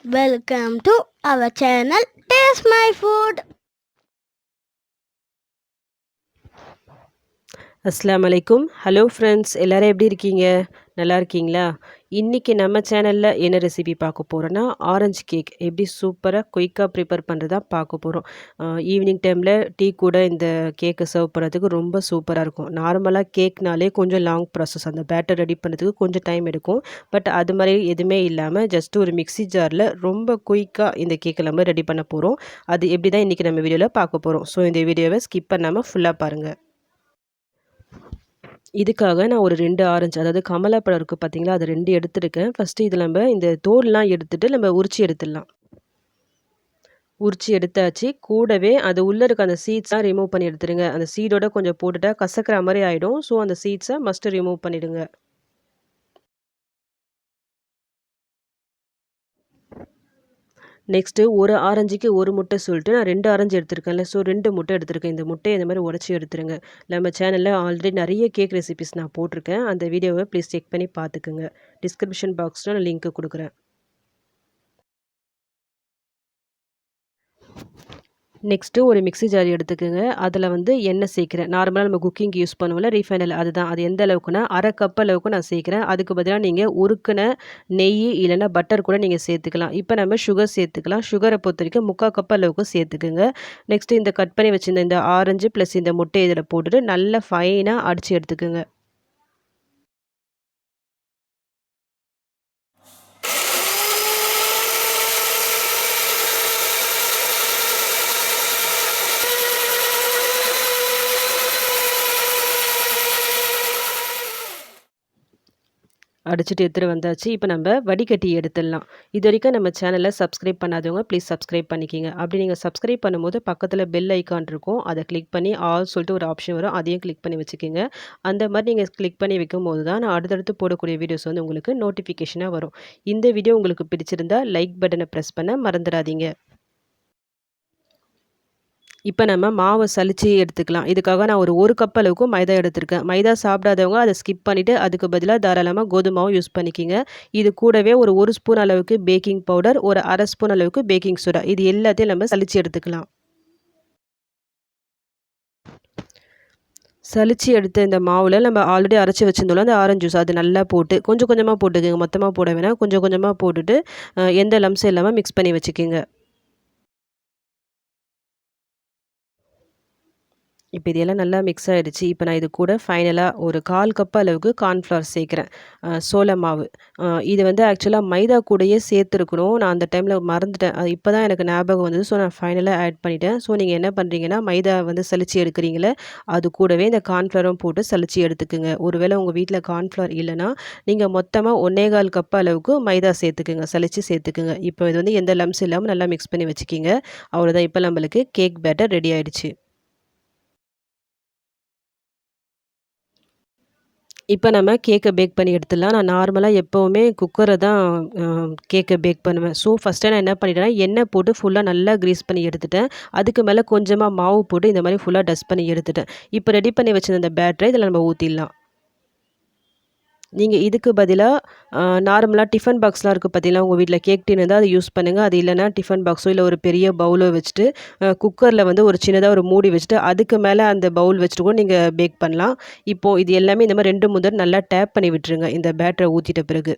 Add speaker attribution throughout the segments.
Speaker 1: Welcome to our channel Taste My Food.
Speaker 2: அஸ்ஸலாமு அலைக்கும். Hello friends, எல்லோரும் எப்படி இருக்கீங்க? நல்லா இருக்கீங்களா? இன்றைக்கி நம்ம சேனலில் என்ன ரெசிபி பார்க்க போகிறோன்னா, ஆரஞ்சு கேக் எப்படி சூப்பராக குயிக்காக ப்ரிப்பேர் பண்ணுறதா பார்க்க போகிறோம். ஈவினிங் டைமில் டீ கூட இந்த கேக்கை சர்வ் பண்ணுறதுக்கு ரொம்ப சூப்பராக இருக்கும். நார்மலாக கேக்னாலே கொஞ்சம் லாங் ப்ராசஸ், அந்த பேட்டர் ரெடி பண்ணுறதுக்கு கொஞ்சம் டைம் எடுக்கும். பட் அது மாதிரி எதுவுமே இல்லாமல் ஜஸ்ட் ஒரு மிக்ஸி ஜாரில் ரொம்ப குயிக்காக இந்த கேக்கை நம்ம ரெடி பண்ண போகிறோம். அது எப்படி தான் இன்றைக்கி நம்ம வீடியோவில் பார்க்க போகிறோம். ஸோ இந்த வீடியோவை ஸ்கிப் பண்ணாமல் ஃபுல்லாக பாருங்கள். இதுக்காக நான் ஒரு 2 ஆரஞ்சு, அதாவது கமலாப்பழம் இருக்குது பார்த்தீங்களா, அது 2 எடுத்துருக்கேன். ஃபஸ்ட்டு இதில் நம்ம இந்த தோல்லாம் எடுத்துட்டு நம்ம உரிச்சு எடுத்துடலாம். உரிச்சு எடுத்தாச்சு. கூடவே அது உள்ளே இருக்க அந்த சீட்ஸ்லாம் ரிமூவ் பண்ணி எடுத்துருங்க. அந்த சீடோட கொஞ்சம் போட்டுட்டா கசக்கிற மாதிரி ஆகிடும். ஸோ அந்த சீட்ஸை மஸ்ட்டு ரிமூவ் பண்ணிவிடுங்க. நெக்ஸ்ட்டு ஒரு ஆரஞ்சுக்கு ஒரு முட்டை சொல்லிட்டு நான் 2 ஆரஞ்சு எடுத்திருக்கேன்ல, ஸோ 2 முட்டை எடுத்திருக்கேன். இந்த முட்டையை இந்த மாதிரி உடச்சி எடுத்துருங்க. நம்ம சேனலில் ஆல்ரெடி நிறைய கேக் ரெசிபிஸ் நான் போட்டிருக்கேன். அந்த வீடியோவை ப்ளீஸ் செக் பண்ணி பார்த்துக்குங்க. டிஸ்கிரிப்ஷன் பாக்ஸில் நான் லிங்க்கு கொடுக்குறேன். நெக்ஸ்ட்டு ஒரு மிக்ஸி ஜார் எடுத்துக்கோங்க. அதில் வந்து எண்ணெய் சேர்க்குறேன். நார்மலாக நம்ம குக்கிங்க்கு யூஸ் பண்ணுவோம்ல, ரீஃபைண்ட் அதுதான். அது எந்த அளவுக்குன்னா, 1/2 கப் அளவுக்கு நான் சேர்க்குறேன். அதுக்கு பதிலாக நீங்கள் உருக்குன நெய் இல்லைன்னா பட்டர் கூட நீங்கள் சேர்த்துக்கலாம். இப்போ நம்ம சுகர் சேர்த்துக்கலாம். சுகரை பொறுத்த வரைக்கும் 3/4 கப் அளவுக்கு சேர்த்துக்குங்க. நெக்ஸ்ட்டு இந்த கட் பண்ணி வச்சுருந்த இந்த ஆரஞ்சு ப்ளஸ் இந்த முட்டை இதில் போட்டுட்டு நல்லா ஃபைனாக அடித்து எடுத்துக்கோங்க. அடிச்சுட்டு எடுத்துகிட்டு வந்தாச்சு. இப்போ நம்ம வடிகட்டி எடுத்துடலாம். இது வரைக்கும் நம்ம சேனலை சப்ஸ்கிரைப் பண்ணாதவங்க ப்ளீஸ் சப்ஸ்கிரைப் பண்ணிக்கிங்க. அப்படி நீங்கள் சப்ஸ்கிரைப் பண்ணும்போது பக்கத்தில் பெல் ஐக்கான் இருக்கும். அதை கிளிக் பண்ணி ஆல் சொல்லிட்டு ஒரு ஆப்ஷன் வரும். அதையும் கிளிக் பண்ணி வச்சுக்கோங்க. அந்த மாதிரி நீங்கள் கிளிக் பண்ணி வைக்கும்போது தான் நான் அடுத்தடுத்து போடக்கூடிய வீடியோஸ் வந்து உங்களுக்கு நோட்டிஃபிகேஷனாக வரும். இந்த வீடியோ உங்களுக்கு பிடிச்சிருந்தா லைக் பட்டனை ப்ரெஸ் பண்ண மறந்துடாதீங்க. இப்போ நம்ம மாவை சலிச்சு எடுத்துக்கலாம். இதுக்காக நான் ஒரு கப் அளவுக்கு மைதா எடுத்திருக்கேன். மைதா சாப்பிடாதவங்க அதை ஸ்கிப் பண்ணிவிட்டு அதுக்கு பதிலாக தாராளமாக கோதுமாவும் யூஸ் பண்ணிக்கிங்க. இது கூடவே ஒரு ஸ்பூன் அளவுக்கு பேக்கிங் பவுடர், ஒரு 1/2 ஸ்பூன் அளவுக்கு பேக்கிங் சோடா, இது எல்லாத்தையும் நம்ம சலிச்சு எடுத்துக்கலாம். சலிச்சு எடுத்த இந்த மாவில் நம்ம ஆல்ரெடி அரைச்சி வச்சிருந்தோம்ல அந்த ஆரஞ்சு ஜூஸ், அது நல்லா போட்டு கொஞ்சம் கொஞ்சமாக போட்டுக்கோங்க. மொத்தமாக போட வேணாம், கொஞ்சம் கொஞ்சமாக போட்டுட்டு எந்த லம்ஸும் இல்லாமல் மிக்ஸ் பண்ணி வச்சுக்கோங்க. இப்போ இது எல்லாம் நல்லா மிக்ஸ் ஆகிடுச்சு. இப்போ நான் இது கூட ஃபைனலாக ஒரு 1/4 கப் அளவுக்கு கார்ன்ஃப்ளவர் சேர்க்குறேன். சோள மாவு. இது வந்து ஆக்சுவலாக மைதா கூடயே சேர்த்துருக்கணும். நான் அந்த டைமில் மறந்துட்டேன். அது இப்போ தான் எனக்கு ஞாபகம் வந்தது. ஸோ நான் ஃபைனலாக ஆட் பண்ணிட்டேன். ஸோ நீங்கள் என்ன பண்ணுறீங்கன்னா, மைதா வந்து சலிச்சு எடுக்கிறீங்களே, அது கூடவே இந்த கார்ன்ஃப்ளவரும் போட்டு சலிச்சு எடுத்துக்குங்க. ஒருவேளை உங்கள் வீட்டில் கார்ன்ஃப்ளவர் இல்லைன்னா நீங்கள் மொத்தமாக 1 1/4 கப் அளவுக்கு மைதா சேர்த்துக்குங்க, சலிச்சு சேர்த்துக்குங்க. இப்போ இது வந்து எந்த லம்ஸ் இல்லாமல் நல்லா மிக்ஸ் பண்ணி வச்சுக்கிங்க. அவ்வளோதான், இப்போ நம்மளுக்கு கேக் பேட்டர் ரெடி ஆகிடுச்சு. இப்போ நம்ம கேக்கை பேக் பண்ணி எடுத்துடலாம். நான் நார்மலாக எப்போவுமே குக்கரை தான் கேக்கை பேக் பண்ணுவேன். ஸோ ஃபஸ்ட்டு நான் என்ன பண்ணிட்டேன்னா, எண்ணெய் போட்டு ஃபுல்லாக நல்லா கிரீஸ் பண்ணி எடுத்துட்டேன். அதுக்கு மேலே கொஞ்சமாக மாவு போட்டு இந்த மாதிரி ஃபுல்லாக டஸ்ட் பண்ணி எடுத்துட்டேன். இப்போ ரெடி பண்ணி வச்சிருந்த அந்த பேட்டரை இதில் நம்ம ஊற்றிடலாம். நீங்கள் இதுக்கு பதிலாக நார்மலாக டிஃபன் பாக்ஸ்லாம் இருக்குது பார்த்தீங்களா, உங்கள் வீட்டில் கேக் டின் இருந்தால் அதை யூஸ் பண்ணுங்கள். அது இல்லைனா டிஃபன் பாக்ஸோ இல்லை ஒரு பெரிய பவுலோ வச்சுட்டு குக்கரில் வந்து ஒரு சின்னதாக ஒரு மூடி வச்சுட்டு அதுக்கு மேலே அந்த பவுல் வச்சுட்டு கூட நீங்கள் பேக் பண்ணலாம். இப்போது இது எல்லாமே இந்த மாதிரி 2 3 நல்லா டேப் பண்ணி விட்டுருங்க இந்த பேட்டரை ஊற்றிட்ட பிறகு.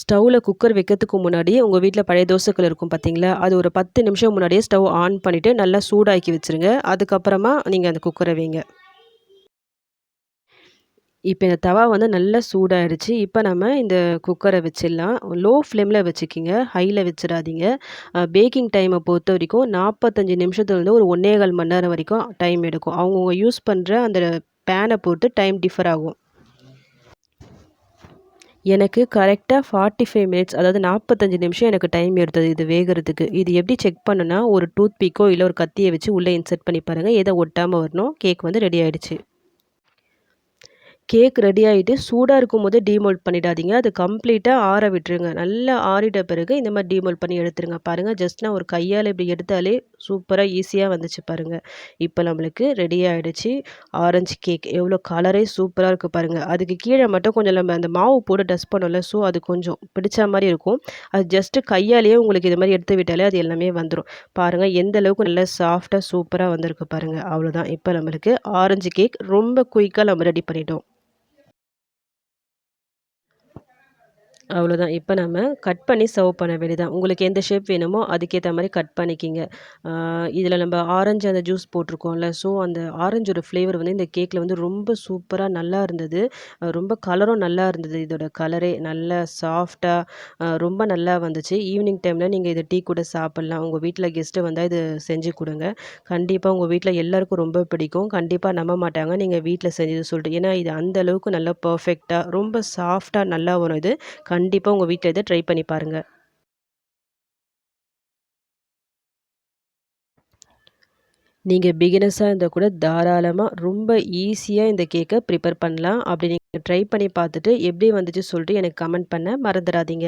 Speaker 2: ஸ்டவ்வில் குக்கர் வைக்கிறதுக்கு முன்னாடியே உங்கள் வீட்டில் பழைய தோசைக்கல் இருக்கும் பார்த்தீங்களா, அது ஒரு 10 நிமிஷம் முன்னாடியே ஸ்டவ் ஆன் பண்ணிவிட்டு நல்லா சூடாக்கி வச்சுருங்க. அதுக்கப்புறமா நீங்கள் அந்த குக்கரை வைங்க. இப்போ இந்த தவா வந்து நல்லா சூடாயிடுச்சு. இப்போ நம்ம இந்த குக்கரை வச்சிடலாம். லோ ஃப்ளேமில் வச்சுக்கிங்க, ஹையில் வச்சிடாதீங்க. பேக்கிங் டைமை பொறுத்த வரைக்கும் 45 நிமிஷத்துலேருந்து ஒரு 1 1/4 மணி நேரம் வரைக்கும் டைம் எடுக்கும். அவங்கவுங்க யூஸ் பண்ணுற அந்த பேனை பொறுத்து டைம் டிஃபர் ஆகும். எனக்கு கரெக்டாக 45 மினிட்ஸ், அதாவது 45 நிமிஷம் எனக்கு டைம் எடுத்தது இது வேகிறதுக்கு. இது எப்படி செக் பண்ணுன்னா, ஒரு டூத் பிக்கோ இல்லை ஒரு கத்தியை வச்சு உள்ளே இன்சர்ட் பண்ணி பாருங்கள். எதை ஒட்டாமல் வரணும். கேக் வந்து ரெடி ஆகிடுச்சு. கேக் ரெடி ஆயிட்டு சூடா இருக்கும்போதே டீமோல்ட் பண்ணிடாதீங்க. அது கம்ப்ளீட்டா ஆற விட்டுருங்க. நல்லா ஆறிட்ட பிறகு இந்த மாரி டீமோல்ட் பண்ணி எடுத்துருங்க. பாருங்க ஜஸ்ட் நான் ஒரு கையால இப்படி எடுத்தாலே சூப்பரா ஈஸியா வந்துச்சு பாருங்க. இப்ப நம்மளுக்கு ரெடி ஆயிடுச்சு. ஆரஞ்சு கேக் எவ்வளோ கலரே சூப்பரா இருக்கு பாருங்க. அதுக்கு கீழ மட்டும் கொஞ்சம் நம்ம அந்த மாவு போட்டு டஸ்ட் பண்ணோம்ல, ஸோ அது கொஞ்சம் பிடிச்ச மாரி இருக்கும். அது ஜஸ்ட் கையாலேயே உங்களுக்கு இது மாரி எடுத்து விட்டாலே அது எல்லாமே வந்துரும். பாருங்க எந்த அளவுக்கு நல்லா சாஃப்ட்டா சூப்பரா வந்திருக்கு பாருங்க. அவ்வளோதான். இப்ப நம்மளுக்கு ஆரஞ்சு கேக் ரொம்ப குயிக்கா நம்ம ரெடி பண்ணிட்டோம். அவ்வளோதான். இப்ப நம்ம கட் பண்ணி சர்வ் பண்ண வேண்டியதுதான். உங்களுக்கு எந்த ஷேப் வேணுமோ அதுக்கேத்த மாரி கட் பண்ணிக்கிங்க. ஆ இதில நம்ம ஆரஞ்சு அந்த ஜூஸ் போட்டிருக்கோம்ல, ஸோ அந்த ஆரஞ்சோட ஃப்ளேவர் வந்து இந்த கேக்ல வந்து ரொம்ப சூப்பரா நல்லா இருந்தது. ரொம்ப கலரும் நல்லா இருந்தது. இதோட கலரே நல்லா சாஃப்ட்டா ரொம்ப நல்லா வந்துச்சு. ஈவினிங் டைம்ல நீங்க இத டீ கூட சாப்பிடலாம். உங்க வீட்ல கெஸ்ட்டு வந்தா இது செஞ்சு குடுங்க. கண்டிப்பா உங்க வீட்ல எல்லாருக்கும் ரொம்ப பிடிக்கும். கண்டிப்பா நம்ப மாட்டாங்க. நீங்க வீட்ல செஞ்சது சொல்லிட்டு. ஏன்னா இது அந்த அளவுக்கு நல்லா பெர்ஃபெக்ட்டா ரொம்ப சாஃப்ட்டா நல்லா வரும் இது. கண்டிப்பா உங்க வீட்ல இத ட்ரை பண்ணி பாருங்க. நீங்க பிகினர்ஸா இருந்தா கூட தாராளமா ரொம்ப ஈஸியா இந்த கேக்க ப்ரிப்பேர் பண்ணலாம். அப்படி நீங்க ட்ரை பண்ணி பார்த்துட்டு எப்படி வந்துச்சு சொல்லிட்டு எனக்கு கமெண்ட் பண்ண மறந்துறாதீங்க.